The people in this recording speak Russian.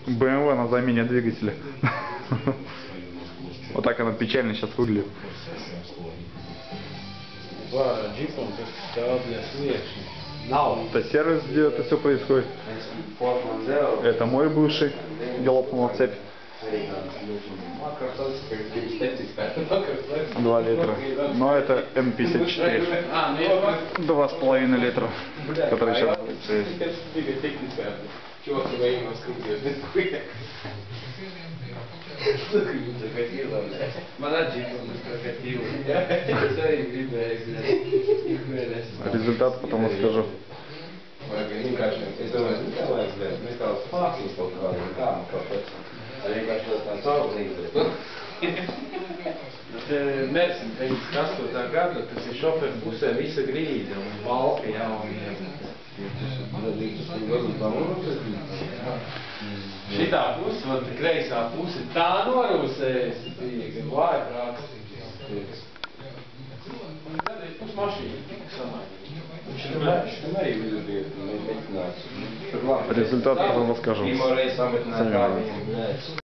BMW на замене двигателя. Вот так она печально сейчас выглядит. Это сервис, где это все происходит. Это мой бывший, где лопнула цепь. 2 литра. Но это М54. 2,5 литра. Который сейчас результат потом расскажу. Mersim, 98. gada, tas ir šoferu pusē visa grīda un balka jauniem. Šitā puse, vat kreisā puse tā norūsējusi bija, gan vāja praksa. Tad ir pus mašīna tika samainīta. Результат потом расскажу.